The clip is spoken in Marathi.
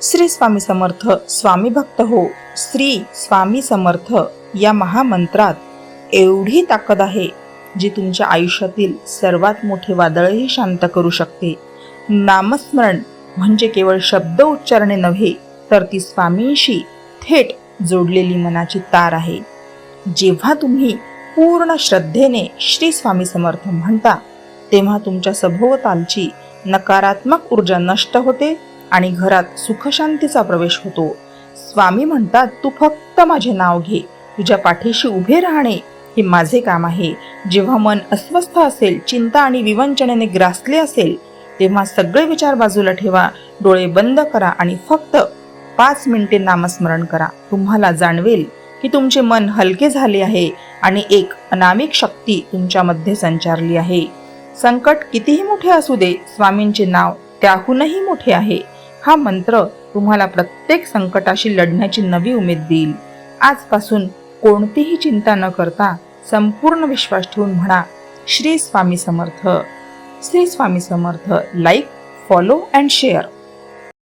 श्री स्वामी समर्थ स्वामी भक्त हो. श्री स्वामी समर्थ या महामंत्रात एवढी ताकद आहे जी तुमच्या आयुष्यातील सर्वात मोठे वादळही शांत करू शकते. नामस्मरण म्हणजे केवळ शब्द उच्चारणे नव्हे, तर ती स्वामींशी थेट जोडलेली मनाची तार आहे. जेव्हा तुम्ही पूर्ण श्रद्धेने श्री स्वामी समर्थ म्हणता, तेव्हा तुमच्या सभोवतालची नकारात्मक ऊर्जा नष्ट होते आणि घरात सुखशांतीचा प्रवेश होतो. स्वामी म्हणतात, तू फक्त माझे नाव घे, तुझ्या पाठीशी उभे राहणे हे माझे काम आहे. जेव्हा मन अस्वस्थ असेल, चिंता आणि विवंचनेने ग्रासले असेल, तेव्हा सगळे विचार बाजूला ठेवा, डोळे बंद करा आणि फक्त 5 मिनिटे नामस्मरण करा. तुम्हाला जाणवेल की तुमचे मन हलके झाले आहे आणि एक अनामिक शक्ती तुमच्यामध्ये संचारली आहे. संकट कितीही मोठे असू दे, स्वामींचे नाव त्याहूनही मोठे आहे. हा मंत्र तुम्हाला प्रत्येक संकटाशी लढण्याची नवी उमेद देईल. आजपासून कोणतीही चिंता न करता संपूर्ण विश्वास ठेवून म्हणा, Shri Swami Samarth. Shri Swami Samarth. Like, follow and share.